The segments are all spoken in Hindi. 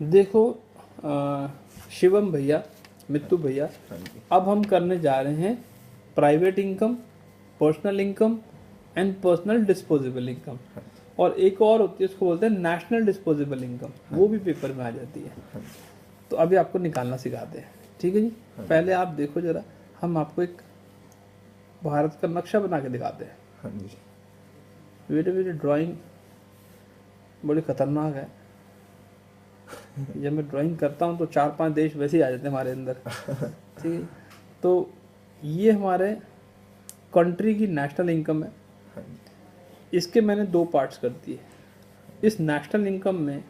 देखो शिवम भैया, मित्तू भैया, हाँ जी। अब हम करने जा रहे हैं private income, personal income and personal disposable income. हाँ और एक और होती है, उसको बोलते हैं नेशनल डिस्पोजेबल इनकम, वो भी पेपर में आ जाती है। हाँ तो अभी आपको निकालना सिखाते हैं, ठीक है जी। हाँ। पहले आप देखो जरा, हम आपको एक भारत का नक्शा बना के दिखाते हैं। हाँ जी। मेरी मेरी ड्राइंग बड़ी खतरनाक है। जब मैं ड्राइंग करता हूँ तो 4-5 देश वैसे ही आ जाते हैं हमारे अंदर, ठीक है। तो ये हमारे कंट्री की नेशनल इनकम है। हाँ जी। इसके मैंने 2 पार्ट्स कर दिए। इस नेशनल इनकम में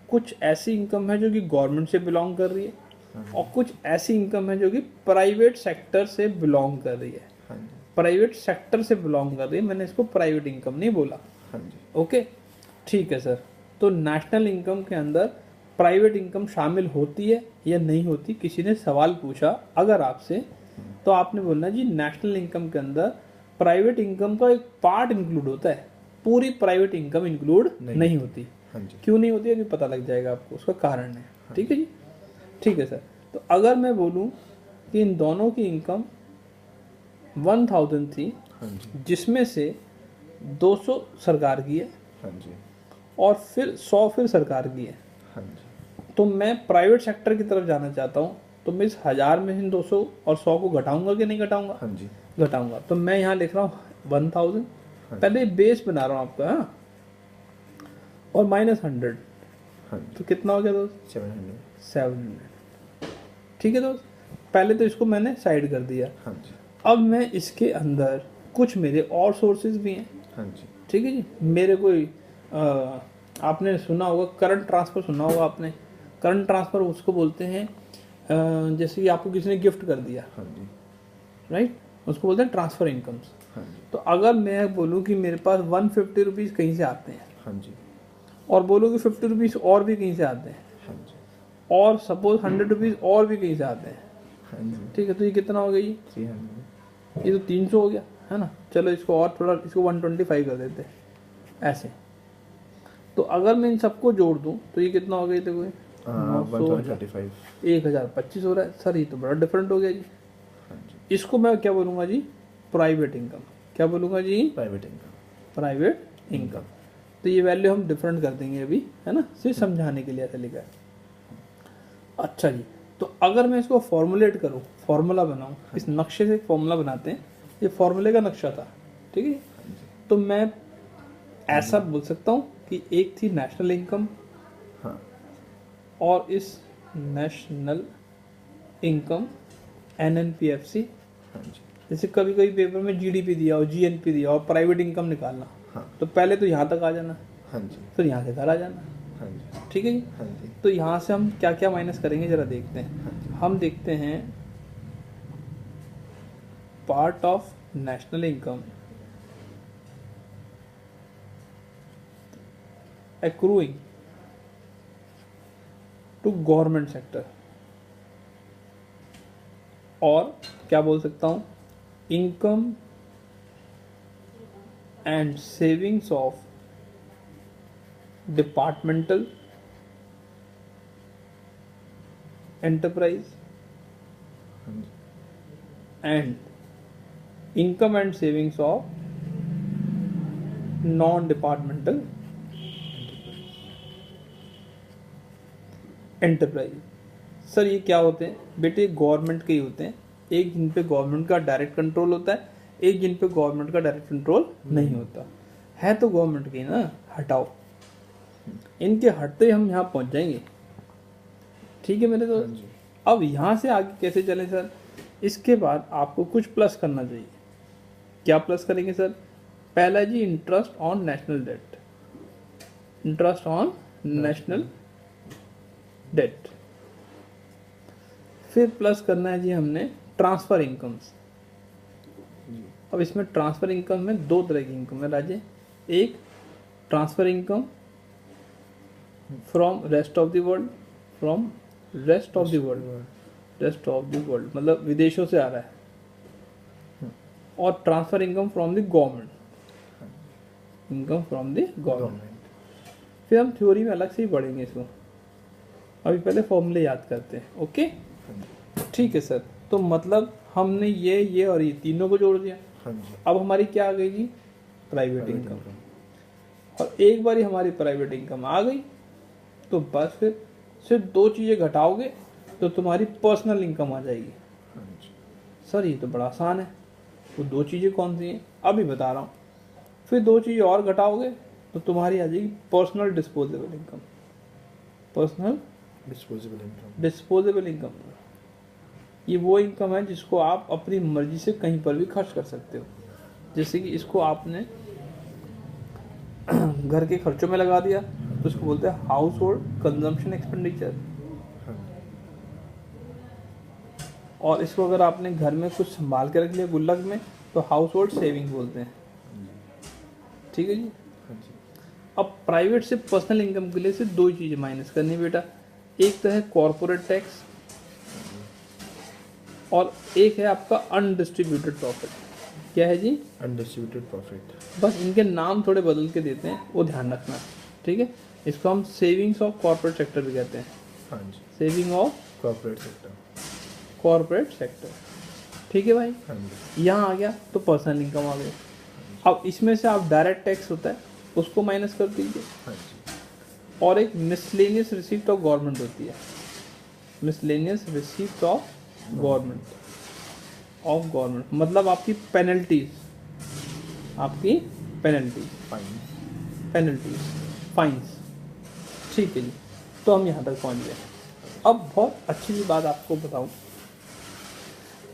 कुछ ऐसी इनकम है जो कि गवर्नमेंट से बिलोंग कर रही है, और कुछ ऐसी इनकम है जो कि प्राइवेट सेक्टर से बिलोंग कर रही है। हाँ जी। प्राइवेट सेक्टर से बिलोंग कर रही है, मैंने इसको प्राइवेट इनकम नहीं बोला। हाँ जी। ओके, ठीक है सर। तो नेशनल इनकम के अंदर प्राइवेट इनकम शामिल होती है या नहीं होती, किसी ने सवाल पूछा अगर आपसे, तो आपने बोलना जी नेशनल इनकम के अंदर प्राइवेट इनकम का एक पार्ट इंक्लूड होता है, पूरी प्राइवेट इनकम इंक्लूड नहीं होती। हाँ जी। क्यों नहीं होती अभी पता लग जाएगा आपको, उसका कारण है, ठीक है जी। ठीक है सर। तो अगर मैं बोलूं कि इन दोनों की इनकम 1000 थी, हाँ जी। जिसमें से 200 सरकार की है हाँ जी। और फिर 100 फिर सरकार की है, हाँ जी। तो मैं प्राइवेट सेक्टर की तरफ जाना चाहता हूँ, तो मैं इस 1000 में से 200 और 100 को घटाऊंगा कि नहीं घटाऊंगा? हाँ जी। घटाऊंगा। तो मैं यहाँ लिख रहा हूँ 1000, हाँ पहले बेस बना रहा हूँ आपका, हाँ, और -100, हाँ जी। तो कितना हो गया दोस्त? 700। 700। ठीक है दोस्त, पहले तो इसको मैंने साइड कर दिया। हाँ जी। अब मैं इसके अंदर कुछ मेरे और सोर्सेज भी हैं, हाँ जी। ठीक है जी। मेरे कोई आपने सुना होगा करंट ट्रांसफ़र, सुना होगा आपने। करंट ट्रांसफ़र उसको बोलते हैं जैसे कि आपको किसी ने गिफ्ट कर दिया, हाँ जी। राइट, उसको बोलते हैं ट्रांसफ़र इनकम्स। हाँ जी। तो अगर मैं बोलूँ कि मेरे पास 150 रुपीज़ कहीं से आते हैं, हाँ जी। और बोलूँ कि 50 रुपीज़ और भी कहीं से आते हैं, हाँ जी। और सपोज 100 रुपीज़ और भी कहीं से आते हैं, हाँ जी। ठीक है, तो ये कितना हो गया जी? 300। ये तो 300 हो गया, है ना। चलो इसको और थोड़ा, इसको 125 कर देते हैं ऐसे। तो अगर मैं इन सबको जोड़ दूं तो ये कितना हो गया? देखो 135। 1025 हो रहा है सर, ये तो बड़ा डिफरेंट हो गया जी। हाँ जी। इसको मैं क्या बोलूँगा जी? Private income. क्या बोलूँगा जी? Private income. Private income. तो ये वैल्यू हम डिफरेंट कर देंगे अभी, है ना, सिर्फ समझाने के लिए ऐसा लिखा है। अच्छा जी, तो अगर मैं इसको फॉर्मुलेट करूँ, फॉर्मूला बनाऊँ, इस नक्शे से एक फॉर्मूला बनाते हैं, ये फॉर्मूले का नक्शा था, ठीक है। हाँ जी। तो मैं ऐसा बोल सकता हूँ कि एक थी नेशनल इनकम, हाँ। और इस नेशनल इनकम NNPFC, हाँ जी। जैसे कभी कभी पेपर में GDP दिया हो, GNP दिया हो, प्राइवेट इनकम निकालना, हाँ। तो पहले तो यहाँ तक आ जाना, हाँ जी। फिर यहाँ से घर आ जाना, हाँ जी। ठीक है जी। हाँ जी। तो यहाँ से हम क्या क्या माइनस करेंगे जरा देखते हैं। हाँ जी। हम देखते हैं part of national income accruing to government sector, और क्या बोल सकता हूँ, income and savings of departmental enterprise हाँ जी। And income and savings of non departmental enterprise. Sir ये क्या होते हैं बेटे? गवर्नमेंट के ही होते हैं, एक जिन पे गवर्नमेंट का डायरेक्ट कंट्रोल होता है, एक जिन पे गवर्नमेंट का डायरेक्ट कंट्रोल नहीं होता है। तो गवर्नमेंट की ना, हटाओ, इनके हटते ही हम यहाँ पहुँच जाएंगे, ठीक है मेरे हाँ दोस्त। जी। अब यहाँ से आगे कैसे चलें सर? इसके बाद आपको कुछ प्लस करना चाहिए। क्या प्लस करेंगे सर? पहला जी interest on national debt, interest on national debt. फिर प्लस करना है जी हमने ट्रांसफ़र इनकम्स। जी। अब इसमें ट्रांसफ़र इनकम में 2 तरह की इनकम है राजे। एक transfer income from rest of the world, from rest of the world, rest of the world मतलब विदेशों से आ रहा है, और transfer income from the government, income from the government. फिर हम थ्योरी में अलग से ही पढ़ेंगे इसको, अभी पहले फॉर्मूले याद करते हैं। ओके, हाँ जी। ठीक है सर। तो मतलब हमने ये और ये तीनों को जोड़ दिया। हाँ जी। अब हमारी क्या आ गई जी? Private Private income. income। और एक बारी हमारी प्राइवेट इनकम आ गई तो बस फिर सिर्फ दो चीज़ें घटाओगे तो तुम्हारी पर्सनल इनकम आ जाएगी। हाँ जी। सर ये तो बड़ा आसान है। वो दो चीज़ें कौन सी हैं अभी बता रहा हूँ। फिर दो चीज़ें और घटाओगे तो तुम्हारी आ जाएगी personal disposable income. Personal disposable income. Disposable income, ये वो इनकम है जिसको आप अपनी मर्जी से कहीं पर भी खर्च कर सकते हो। जैसे कि इसको आपने घर के खर्चों में लगा दिया तो इसको बोलते हैं हाउस होल्ड कंजम्पशन एक्सपेंडिचर। हाँ जी। और इसको अगर आपने घर में कुछ संभाल के रख लिया गुल्लक में तो हाउस होल्ड सेविंग बोलते हैं। हाँ जी। ठीक है जी। हाँ जी। अब प्राइवेट से पर्सनल इनकम के लिए सिर्फ दो ही चीज़ें माइनस करनी बेटा। एक तो है कॉर्पोरेट टैक्स और एक है आपका अनडिस्ट्रीब्यूटेड प्रॉफिट। क्या है जी? Undistributed profit. बस इनके नाम थोड़े बदल के देते हैं, वो ध्यान रखना। ठीक है, इसको हम सेविंग्स ऑफ कॉर्पोरेट सेक्टर भी कहते हैं। हाँ जी। Saving of corporate sector. Corporate sector. ठीक है भाई, हाँ जी। यहाँ आ गया तो पर्सनल इनकम आ गई। अब इसमें से आप डायरेक्ट टैक्स होता है उसको माइनस कर दीजिए हाँ जी। और एक मिसलेनियस रिसीप्ट ऑफ गवर्नमेंट होती है। मिसलेनियस रिसीप्ट ऑफ गवर्नमेंट मतलब आपकी पेनल्टीज, आपकी पेनल्टीज फाइन्स। ठीक है जी, तो हम यहाँ तक पहुँच गए। अब बहुत अच्छी सी बात आपको बताऊँ,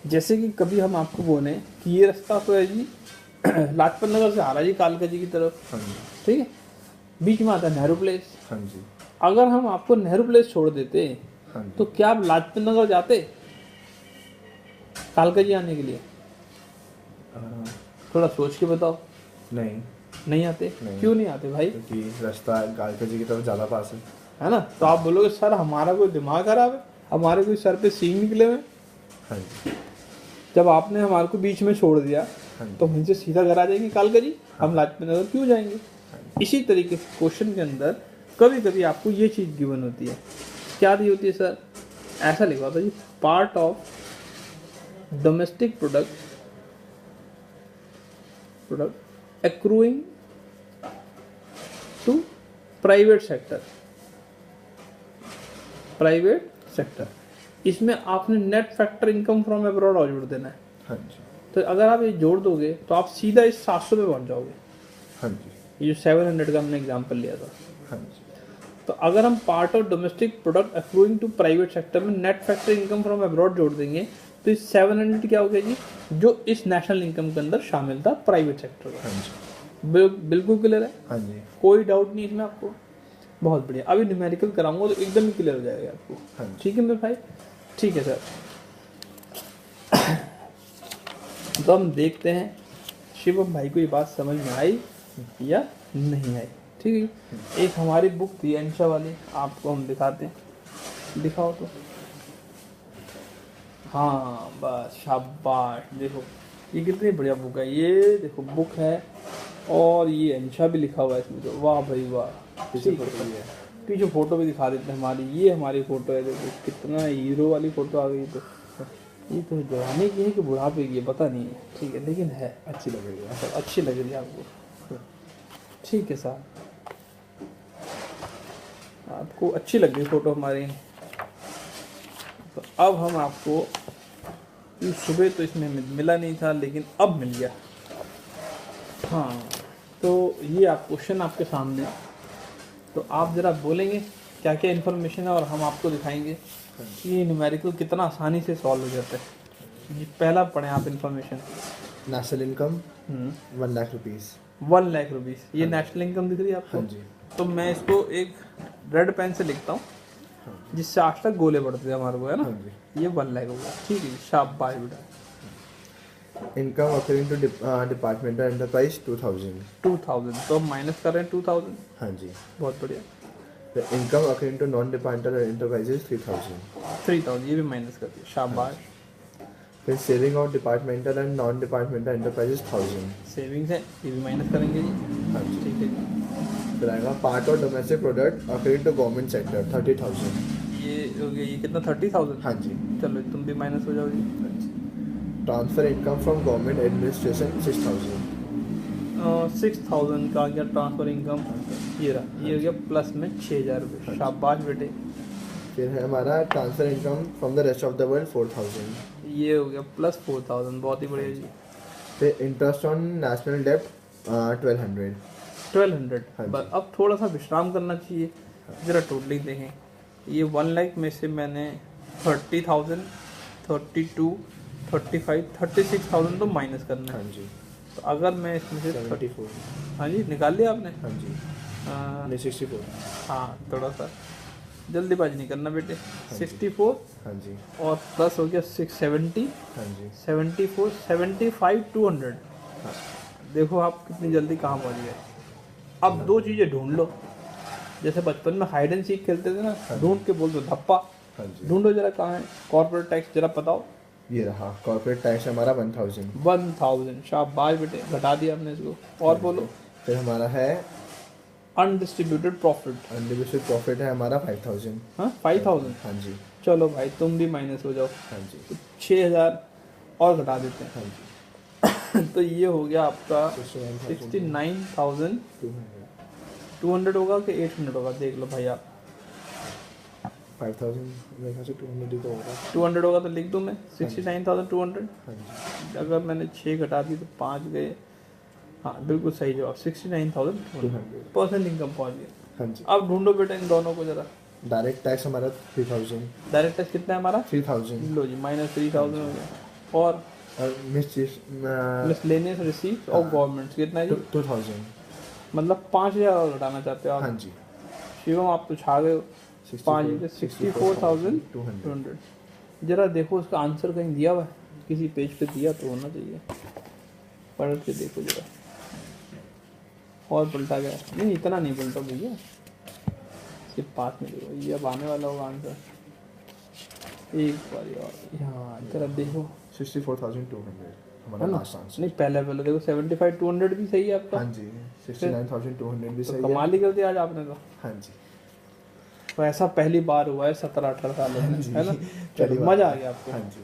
जैसे कि कभी हम आपको बोले कि ये रास्ता तो है जी लाजपत नगर से आ रहा है जी कालका जी की तरफ। हाँ जी। ठीक है, बीच में आता है नेहरू प्लेस। हाँ जी। अगर हम आपको नेहरू प्लेस छोड़ देते हाँ जी। तो क्या आप लाजपत नगर जाते कालका जी आने के लिए? थोड़ा सोच के बताओ। नहीं, नहीं आते। नहीं। क्यों नहीं आते भाई? क्योंकि रास्ता कालका जी की तरफ ज़्यादा पास है ना? तो आप बोलोगे सर हमारा कोई दिमाग खराब है, हमारे कोई सर पे सींग निकले हुए। हाँ जी। जब आपने हमारे को बीच में छोड़ दिया हाँ जी। तो वहीं से सीधा घर आ जाएंगे कालका जी, हम लाजपत नगर क्यों जाएंगे? हाँ जी। इसी तरीके से क्वेश्चन के अंदर कभी कभी आपको ये चीज़ गिवन होती है। क्या दी होती है सर? ऐसा लिखा होता है जी, part of domestic product accruing to private sector. इसमें आपने net factor income from abroad और जोड़ देना है। हाँ जी। तो अगर आप ये जोड़ दोगे तो आप सीधा इस 700 पे पहुंच जाओगे। हाँ जी। ये जो 700 का हमने एग्जांपल लिया था। हाँ जी। तो अगर हम part of domestic product accruing to private sector में net factor income from abroad जोड़ देंगे तो इस 700 क्या हो गया जी, जो इस नेशनल इनकम के अंदर शामिल था प्राइवेट सेक्टर का। हाँ जी। बिल्कुल क्लियर है? हाँ जी। कोई डाउट नहीं इसमें आपको? बहुत बढ़िया। अभी न्यूमेरिकल कराऊंगा तो एकदम ही क्लियर हो जाएगा आपको। हाँ जी। ठीक है मेरे भाई? ठीक है सर। तो हम देखते हैं शिवम भाई को ये बात समझ में आई या नहीं आई। ठीक है, एक हमारी बुक थी अंशा वाली, आपको हम दिखाते हैं। दिखाओ तो। हाँ बस शाबाश, देखो ये कितनी बढ़िया बुक है। ये देखो बुक है और ये अंशा भी लिखा हुआ है इसमें। तो वाह भाई वाह। पीछे फोटो भी है। पीछे फोटो भी दिखा देते हैं हमारी। ये हमारी फोटो है, देखो कितना हीरो वाली फोटो आ गई। तो ये तो जवानी की है कि बुढ़ापे की है पता नहीं है। ठीक है, लेकिन है अच्छी लग रही है। अच्छी लग रही है आपको। ठीक है साहब, आपको अच्छी लग रही फोटो हमारी। तो अब हम आपको सुबह तो इसमें मिला नहीं था लेकिन अब मिल गया। हाँ, तो ये आप क्वेश्चन आपके सामने, तो आप ज़रा बोलेंगे क्या क्या इन्फॉर्मेशन है और हम आपको दिखाएंगे कि ये न्यूमेरिकल कितना आसानी से सॉल्व हो जाता है। जी पहला पढ़ें आप information. National income 1 lakh rupees. 1 lakh rupees, ये नेशनल इनकम दिख रही है आपको? हाँ जी। तो मैं इसको एक रेड पेन से लिखता हूँ जिससे आज तक गोले बढ़ते थे हमारे को, है ना? हाँ जी। ये 1 लाख होगा। ठीक है, शाबाश बेटा। Income according to departmental enterprise 2000। 2000, तो हम माइनस कर रहे हैं 2000। हाँ जी। बहुत बढ़िया। The income according to non departmental enterprises 3000। 3000 ये भी माइनस कर दिया, शाबाश। फिर saving of departmental and non departmental enterprises 1000। Savings है, ये भी माइनस करेंगे जी। हाँ जी। ठीक है जी, फिर आएगा part of domestic product according to government sector 30,000। ये हो गया, ये कितना 30,000। हाँ जी। चलो तुम भी माइनस हो जाओ जी। Transfer income from government administration 6,000। 6,000 का आ गया ट्रांसफर इनकम। ये रहा, ये हो गया प्लस में 6,000 रुपये। शाबाश बेटे। फिर है हमारा transfer income from the rest of the world 4,000। ये हो गया प्लस 4,000, बहुत ही बढ़िया जी। फिर इंटरेस्ट ऑन नेशनल डेब्ट 1,200। 1,200। हाँ बस जी। अब थोड़ा सा विश्राम करना चाहिए। ज़रा टोटली देखें, ये 1 लाख में से मैंने 30,000, 32, 35, 36,000 तो माइनस करना हाँ है। जी। तो अगर मैं इसमें से 74। हाँ जी, निकाल लिया आपने। हाँ जी। हाँ, नहीं 64। हाँ थोड़ा सा जल्दीबाजी नहीं करना बेटे। 64 हाँ जी। और प्लस हो गया 670, हाँ जी। 74, 75, 200। हाँ। देखो आप कितनी जल्दी कहाँ पहुँच गए। अब दो चीज़ें ढूंढ लो, जैसे बचपन में हाइड एंड सीक खेलते थे ना, ढूंढ के बोल दो धप्पा। हाँ जी। ढूंढो जरा कहाँ है कॉर्पोरेट टैक्स, जरा बताओ। ये रहा कॉर्पोरेट टैक्स हमारा 1,000। 1,000। शाबाश बेटे, घटा दिया हमने इसको। और बोलो। फिर हमारा है अनडिस्ट्रीब्यूटेड प्रॉफिट। अनडिविजिबल प्रॉफिट है हमारा 5,000। हाँ 5,000। हाँ जी। चलो भाई तुम भी माइनस हो जाओ। हाँ जी। तो 6,000 और घटा देते हैं। हाँ जी। तो ये हो गया आपका 69,200। 69,200 होगा कि 800 होगा, देख लो भाई आप। 5,000 मेरे ख्याल से 200 ही तो होगा। 200 होगा तो लिख दूँ मैं 69,200। हाँ जी। अगर मैंने 6 घटा दी तो 5 गए। हाँ बिल्कुल सही जवाब, 69,200 परसेंट इनकम पहुँच गया। हाँ जी। अब ढूंढो बेटा इन दोनों को जरा। डायरेक्ट टैक्स हमारा 3,000। डायरेक्ट टैक्स कितना है हमारा? 3,000। लो जी, -3,000 हो गया। और और मिसलेनियस रिसीप्ट और गवर्नमेंट कितना है जी? 2,000। मतलब 5,000 और घटाना चाहते हो आप? हाँ जी। शिवम आप तो छा गए हो। 64,200। 200। जरा देखो उसका आंसर कहीं दिया हुआ है, किसी पेज पे दिया तो होना चाहिए, पढ़ के देखो जरा। और पलटा गया? नहीं इतना नहीं पलटा भैया, इसके पास में देखो, ये अब आने वाला होगा आंसर। एक बार और यहाँ जरा देखो। 64,200 हमारा है ना? Last answer. नहीं पहले देखो 75,200 भी सही है आपका। हाँ जी। 69,200 भी तो सही कमाल है। ही कर दिया आज आपने तो। हाँ जी। तो ऐसा पहली बार हुआ है 17-18 सालों में, है ना? चलिए चलो मजा आ गया आपको। हाँ जी।